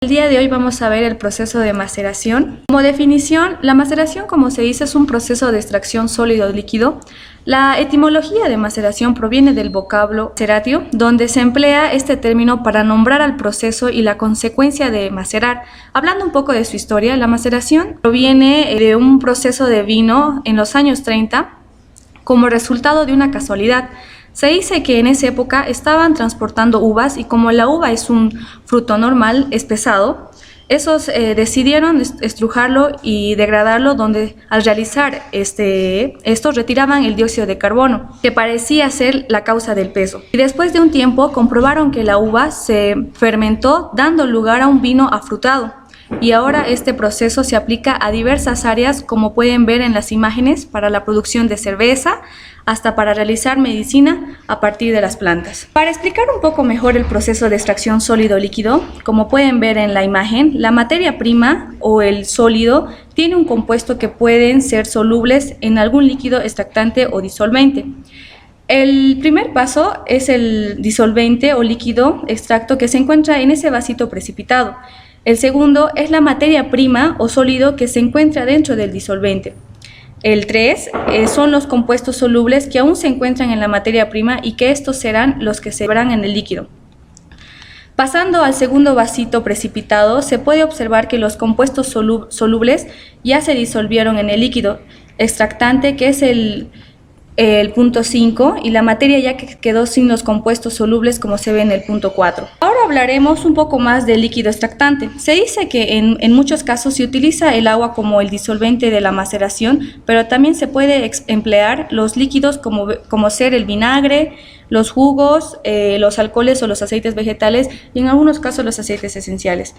El día de hoy vamos a ver el proceso de maceración. Como definición, la maceración, como se dice, es un proceso de extracción sólido-líquido. La etimología de maceración proviene del vocablo maceratio, donde se emplea este término para nombrar al proceso y la consecuencia de macerar. Hablando un poco de su historia, la maceración proviene de un proceso de vino en los años 30 como resultado de una casualidad. Se dice que en esa época estaban transportando uvas y como la uva es un fruto normal, es pesado, esos decidieron estrujarlo y degradarlo, donde al realizar esto retiraban el dióxido de carbono, que parecía ser la causa del peso. Y después de un tiempo comprobaron que la uva se fermentó, dando lugar a un vino afrutado. Y ahora este proceso se aplica a diversas áreas, como pueden ver en las imágenes, para la producción de cerveza, hasta para realizar medicina a partir de las plantas. Para explicar un poco mejor el proceso de extracción sólido-líquido, como pueden ver en la imagen, la materia prima o el sólido tiene un compuesto que pueden ser solubles en algún líquido extractante o disolvente. El primer paso es el disolvente o líquido extracto que se encuentra en ese vasito precipitado. El segundo es la materia prima o sólido que se encuentra dentro del disolvente. El 3 son los compuestos solubles que aún se encuentran en la materia prima y que estos serán los que se verán en el líquido. Pasando al segundo vasito precipitado, se puede observar que los compuestos solubles ya se disolvieron en el líquido extractante, que es el punto 5, y la materia ya que quedó sin los compuestos solubles, como se ve en el punto 4. Ahora hablaremos un poco más del líquido extractante. Se dice que en muchos casos se utiliza el agua como el disolvente de la maceración, pero también se puede emplear los líquidos como ser el vinagre, los jugos, los alcoholes o los aceites vegetales y en algunos casos los aceites esenciales.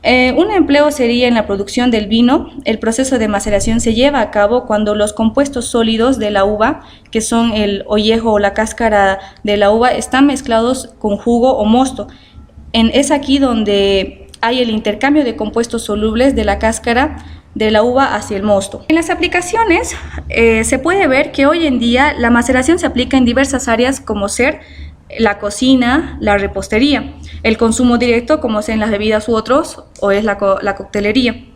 Un empleo sería en la producción del vino. El proceso de maceración se lleva a cabo cuando los compuestos sólidos de la uva, que son el ollejo o la cáscara de la uva, están mezclados con jugo o mosto. Es aquí donde hay el intercambio de compuestos solubles de la cáscara de la uva hacia el mosto. En las aplicaciones se puede ver que hoy en día la maceración se aplica en diversas áreas, como ser la cocina, la repostería, el consumo directo como sea en las bebidas u otros, o es la coctelería,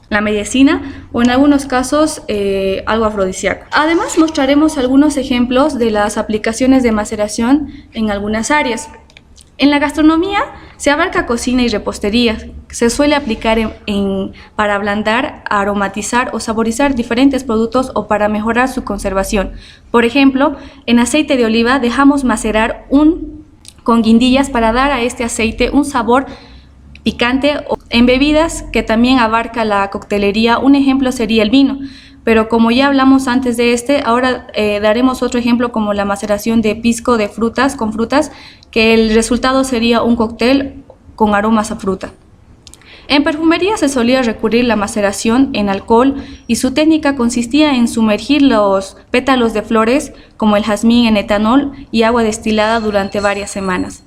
la medicina o en algunos casos algo afrodisíaco. Además mostraremos algunos ejemplos de las aplicaciones de maceración en algunas áreas. En la gastronomía se abarca cocina y repostería. Se suele aplicar para ablandar, aromatizar o saborizar diferentes productos o para mejorar su conservación. Por ejemplo, en aceite de oliva dejamos macerar con guindillas para dar a este aceite un sabor picante. En bebidas, que también abarca la coctelería, un ejemplo sería el vino. Pero como ya hablamos antes de ahora daremos otro ejemplo como la maceración de pisco de frutas, con frutas, que el resultado sería un cóctel con aromas a fruta. En perfumería se solía recurrir la maceración en alcohol y su técnica consistía en sumergir los pétalos de flores como el jazmín en etanol y agua destilada durante varias semanas.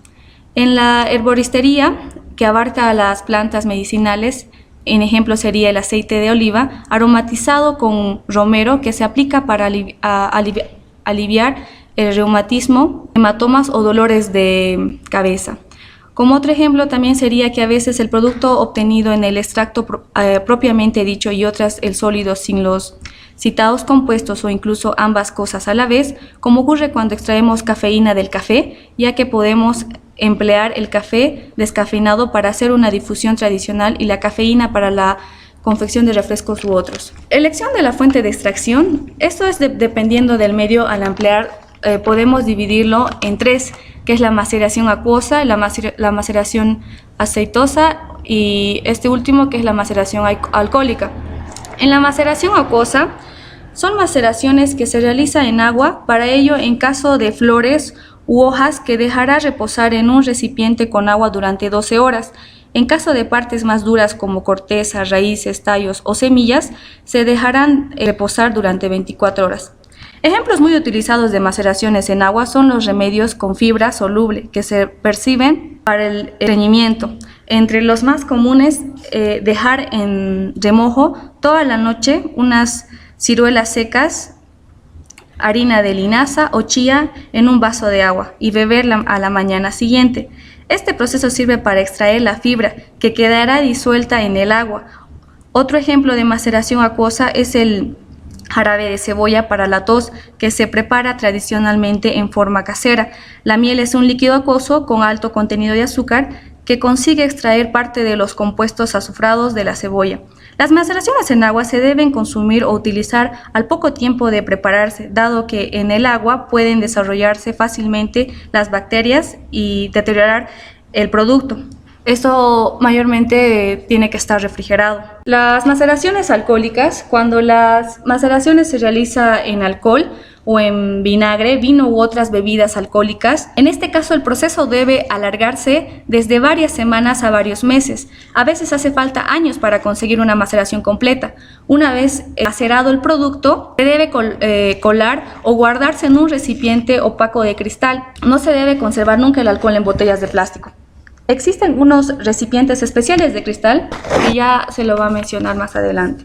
En la herboristería, que abarca las plantas medicinales, en ejemplo sería el aceite de oliva aromatizado con romero, que se aplica para aliviar el reumatismo, hematomas o dolores de cabeza. Como otro ejemplo también sería que a veces el producto obtenido en el extracto propiamente dicho y otras el sólido sin los citados compuestos o incluso ambas cosas a la vez, como ocurre cuando extraemos cafeína del café, ya que podemos emplear el café descafeinado para hacer una difusión tradicional y la cafeína para la confección de refrescos u otros. Elección de la fuente de extracción. Esto es dependiendo del medio. Al emplear podemos dividirlo en 3, que es la maceración acuosa, la maceración aceitosa y este último que es la maceración alcohólica. En la maceración acuosa son maceraciones que se realizan en agua, para ello en caso de flores u hojas que dejará reposar en un recipiente con agua durante 12 horas. En caso de partes más duras como corteza, raíces, tallos o semillas, se dejarán reposar durante 24 horas. Ejemplos muy utilizados de maceraciones en agua son los remedios con fibra soluble que se perciben para el estreñimiento. Entre los más comunes, dejar en remojo toda la noche unas ciruelas secas, harina de linaza o chía en un vaso de agua y beberla a la mañana siguiente. Este proceso sirve para extraer la fibra, que quedará disuelta en el agua. Otro ejemplo de maceración acuosa es el jarabe de cebolla para la tos, que se prepara tradicionalmente en forma casera. La miel es un líquido acuoso con alto contenido de azúcar que consigue extraer parte de los compuestos azufrados de la cebolla. Las maceraciones en agua se deben consumir o utilizar al poco tiempo de prepararse, dado que en el agua pueden desarrollarse fácilmente las bacterias y deteriorar el producto. Esto mayormente tiene que estar refrigerado. Las maceraciones alcohólicas, cuando las maceraciones se realizan en alcohol o en vinagre, vino u otras bebidas alcohólicas, en este caso el proceso debe alargarse desde varias semanas a varios meses. A veces hace falta años para conseguir una maceración completa. Una vez macerado el producto, se debe colar o guardarse en un recipiente opaco de cristal. No se debe conservar nunca el alcohol en botellas de plástico. Existen unos recipientes especiales de cristal que ya se lo va a mencionar más adelante.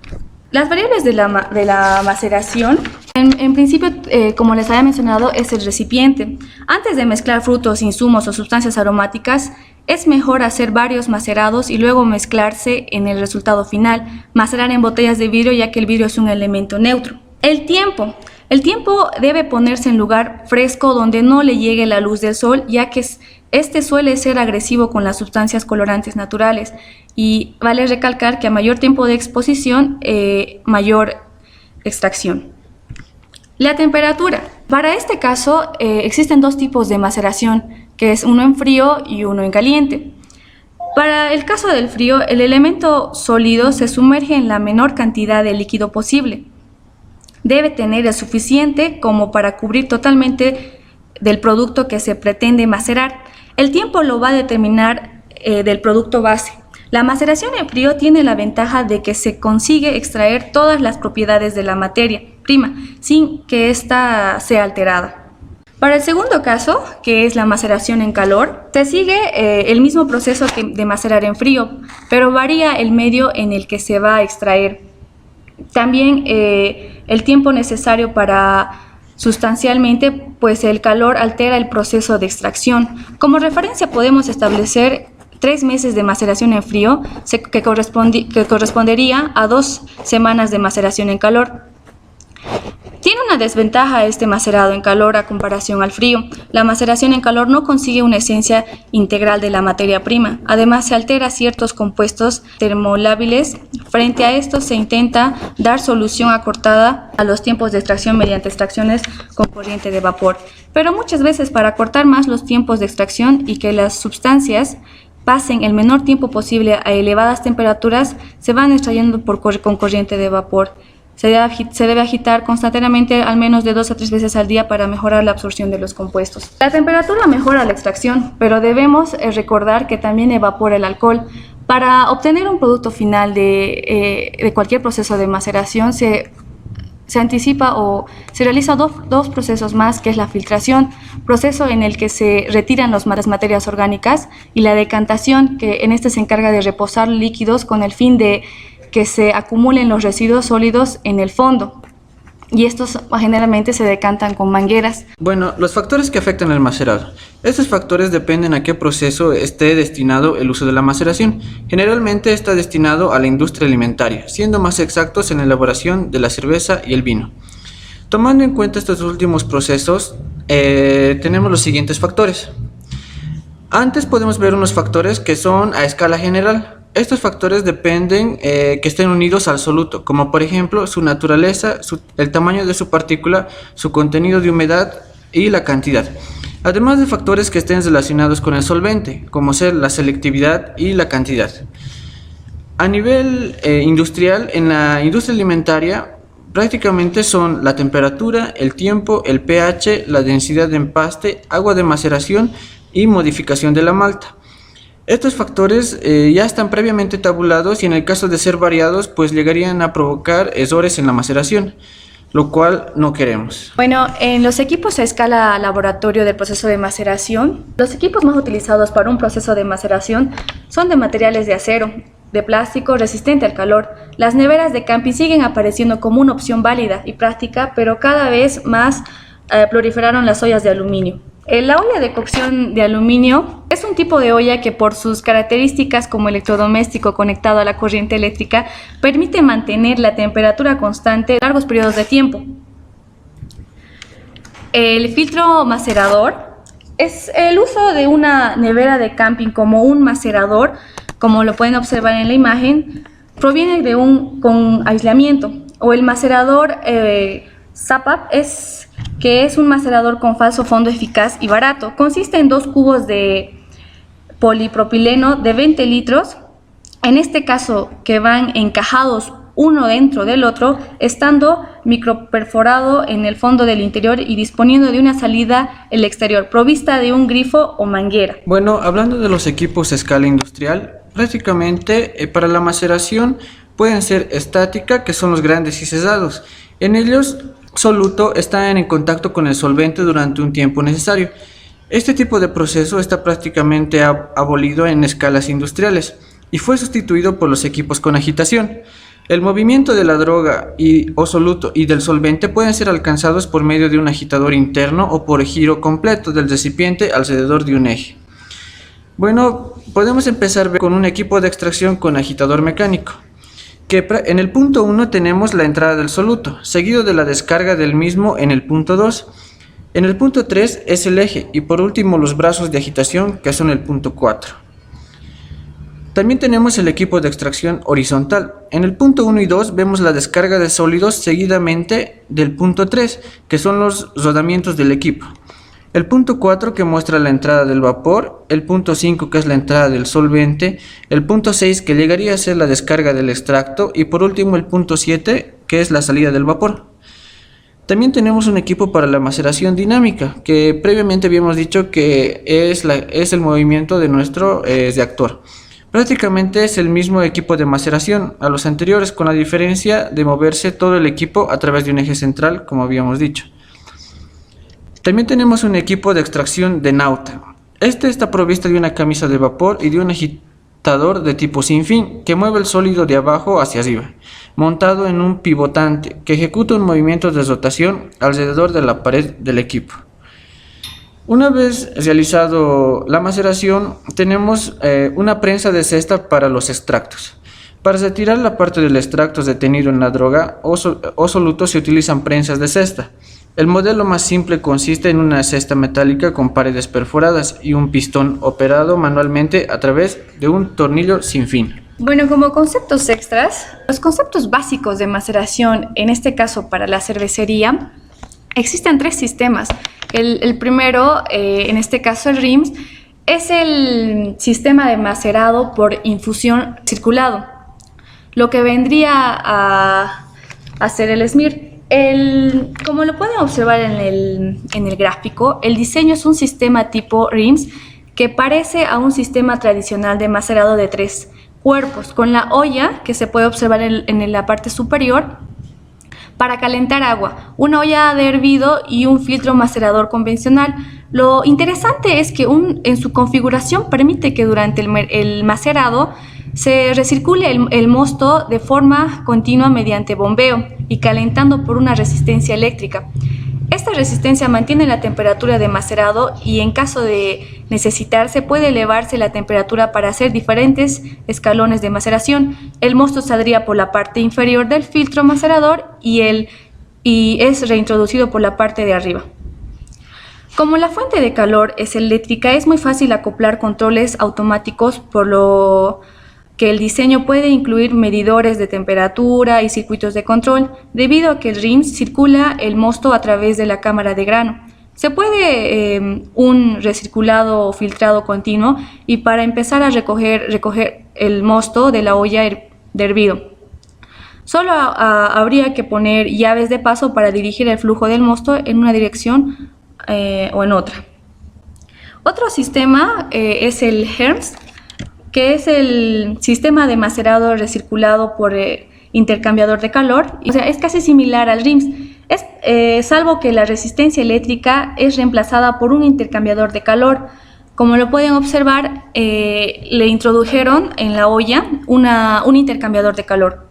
Las variables de la maceración, en principio, como les había mencionado, es el recipiente. Antes de mezclar frutos, insumos o sustancias aromáticas, es mejor hacer varios macerados y luego mezclarse en el resultado final. Macerar en botellas de vidrio, ya que el vidrio es un elemento neutro. El tiempo debe ponerse en lugar fresco donde no le llegue la luz del sol, ya que este suele ser agresivo con las sustancias colorantes naturales, y vale recalcar que a mayor tiempo de exposición, mayor extracción. La temperatura. Para este caso existen dos tipos de maceración, que es uno en frío y uno en caliente. Para el caso del frío, el elemento sólido se sumerge en la menor cantidad de líquido posible. Debe tener el suficiente como para cubrir totalmente del producto que se pretende macerar. El tiempo lo va a determinar del producto base. La maceración en frío tiene la ventaja de que se consigue extraer todas las propiedades de la materia prima sin que ésta sea alterada. Para el segundo caso, que es la maceración en calor, se sigue el mismo proceso que de macerar en frío, pero varía el medio en el que se va a extraer. También el tiempo necesario para sustancialmente, pues el calor altera el proceso de extracción. Como referencia podemos establecer 3 meses de maceración en frío, que correspondería a 2 semanas de maceración en calor. Tiene una desventaja este macerado en calor a comparación al frío. La maceración en calor no consigue una esencia integral de la materia prima. Además, se altera ciertos compuestos termolábiles. Frente a esto, se intenta dar solución acortada a los tiempos de extracción mediante extracciones con corriente de vapor. Pero muchas veces, para acortar más los tiempos de extracción y que las sustancias pasen el menor tiempo posible a elevadas temperaturas, se van extrayendo con corriente de vapor. Se debe agitar constantemente al menos de 2 a 3 veces al día para mejorar la absorción de los compuestos. La temperatura mejora la extracción, pero debemos recordar que también evapora el alcohol. Para obtener un producto final de cualquier proceso de maceración se anticipa o se realiza dos procesos más, que es la filtración, proceso en el que se retiran las materias orgánicas, y la decantación, que en este se encarga de reposar líquidos con el fin de que se acumulen los residuos sólidos en el fondo, y estos generalmente se decantan con mangueras. Bueno, los factores que afectan el macerado. Estos factores dependen a qué proceso esté destinado el uso de la maceración. Generalmente está destinado a la industria alimentaria, siendo más exactos en la elaboración de la cerveza y el vino. Tomando en cuenta estos últimos procesos, tenemos los siguientes factores. Antes podemos ver unos factores que son a escala general. Estos factores dependen que estén unidos al soluto, como por ejemplo su naturaleza, el tamaño de su partícula, su contenido de humedad y la cantidad. Además de factores que estén relacionados con el solvente, como ser la selectividad y la cantidad. A nivel industrial, en la industria alimentaria, prácticamente son la temperatura, el tiempo, el pH, la densidad de empaste, agua de maceración y modificación de la malta. Estos factores ya están previamente tabulados y en el caso de ser variados, pues llegarían a provocar errores en la maceración, lo cual no queremos. Bueno, en los equipos a escala laboratorio del proceso de maceración, los equipos más utilizados para un proceso de maceración son de materiales de acero, de plástico resistente al calor. Las neveras de camping siguen apareciendo como una opción válida y práctica, pero cada vez más proliferaron las ollas de aluminio. La olla de cocción de aluminio es un tipo de olla que por sus características como electrodoméstico conectado a la corriente eléctrica permite mantener la temperatura constante largos periodos de tiempo. El filtro macerador es el uso de una nevera de camping como un macerador, como lo pueden observar en la imagen, proviene de con aislamiento, o el macerador Zapap que es un macerador con falso fondo eficaz y barato. Consiste en 2 cubos de polipropileno de 20 litros, en este caso que van encajados uno dentro del otro, estando microperforado en el fondo del interior y disponiendo de una salida el exterior, provista de un grifo o manguera. Bueno, hablando de los equipos a escala industrial, prácticamente para la maceración pueden ser estática, que son los grandes y cesados. En ellos, soluto está en contacto con el solvente durante un tiempo necesario. Este tipo de proceso está prácticamente abolido en escalas industriales y fue sustituido por los equipos con agitación. El movimiento de la droga o soluto y del solvente pueden ser alcanzados por medio de un agitador interno o por giro completo del recipiente alrededor de un eje. Bueno, podemos empezar con un equipo de extracción con agitador mecánico, que en el punto 1 tenemos la entrada del soluto, seguido de la descarga del mismo en el punto 2. En el punto 3 es el eje y por último los brazos de agitación, que son el punto 4. También tenemos el equipo de extracción horizontal. En el punto 1 y 2 vemos la descarga de sólidos seguidamente del punto 3, que son los rodamientos del equipo. El punto 4 que muestra la entrada del vapor, el punto 5 que es la entrada del solvente, el punto 6 que llegaría a ser la descarga del extracto y por último el punto 7 que es la salida del vapor. También tenemos un equipo para la maceración dinámica, que previamente habíamos dicho que es el movimiento de nuestro reactor. Prácticamente es el mismo equipo de maceración a los anteriores, con la diferencia de moverse todo el equipo a través de un eje central, como habíamos dicho. También tenemos un equipo de extracción de Nauta. Este está provisto de una camisa de vapor y de un agitador de tipo sin fin, que mueve el sólido de abajo hacia arriba, montado en un pivotante, que ejecuta un movimiento de rotación alrededor de la pared del equipo. Una vez realizado la maceración, tenemos una prensa de cesta para los extractos. Para retirar la parte del extracto retenido en la droga o soluto se utilizan prensas de cesta. El modelo más simple consiste en una cesta metálica con paredes perforadas y un pistón operado manualmente a través de un tornillo sin fin. Bueno, como conceptos extras, los conceptos básicos de maceración, en este caso para la cervecería, existen 3 sistemas. El primero, en este caso el RIMS, es el sistema de macerado por infusión circulado, lo que vendría a ser el SMIR. Como lo pueden observar en el gráfico, el diseño es un sistema tipo RIMS que parece a un sistema tradicional de macerado de 3 cuerpos, con la olla que se puede observar en la parte superior para calentar agua, una olla de hervido y un filtro macerador convencional. Lo interesante es que en su configuración permite que durante el macerado se recircule el mosto de forma continua mediante bombeo y calentando por una resistencia eléctrica. Esta resistencia mantiene la temperatura de macerado y en caso de necesitarse puede elevarse la temperatura para hacer diferentes escalones de maceración. El mosto saldría por la parte inferior del filtro macerador y es reintroducido por la parte de arriba. Como la fuente de calor es eléctrica, es muy fácil acoplar controles automáticos, por lo que el diseño puede incluir medidores de temperatura y circuitos de control, debido a que el RIMS circula el mosto a través de la cámara de grano. Se puede un recirculado o filtrado continuo y para empezar a recoger el mosto de la olla de hervido. Solo habría que poner llaves de paso para dirigir el flujo del mosto en una dirección o en otra. Otro sistema es el HERMS, que es el sistema de macerado recirculado por intercambiador de calor. O sea, es casi similar al RIMS, salvo que la resistencia eléctrica es reemplazada por un intercambiador de calor. Como lo pueden observar, le introdujeron en la olla un intercambiador de calor.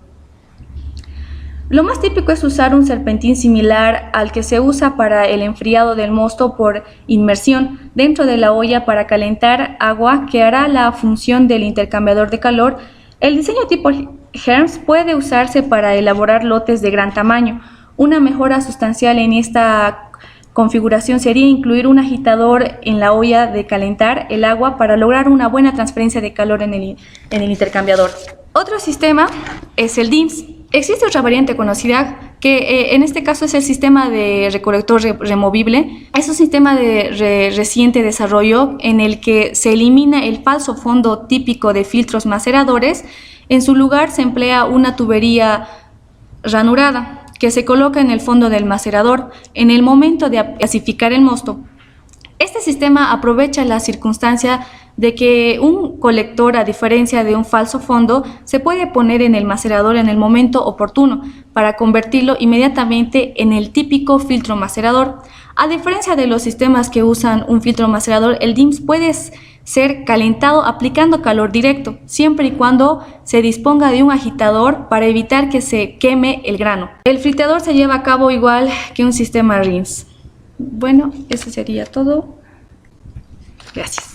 Lo más típico es usar un serpentín similar al que se usa para el enfriado del mosto por inmersión dentro de la olla para calentar agua que hará la función del intercambiador de calor. El diseño tipo Hermes puede usarse para elaborar lotes de gran tamaño. Una mejora sustancial en esta configuración sería incluir un agitador en la olla de calentar el agua para lograr una buena transferencia de calor en el intercambiador. Otro sistema es el DIMS. Existe otra variante conocida que en este caso es el sistema de recolector removible. Es un sistema de reciente desarrollo en el que se elimina el falso fondo típico de filtros maceradores. En su lugar se emplea una tubería ranurada que se coloca en el fondo del macerador en el momento de gasificar el mosto. Este sistema aprovecha la circunstancia de que un colector, a diferencia de un falso fondo, se puede poner en el macerador en el momento oportuno para convertirlo inmediatamente en el típico filtro macerador. A diferencia de los sistemas que usan un filtro macerador, el DIMS puede ser calentado aplicando calor directo, siempre y cuando se disponga de un agitador para evitar que se queme el grano. El friteador se lleva a cabo igual que un sistema RIMS. Bueno, eso sería todo. Gracias.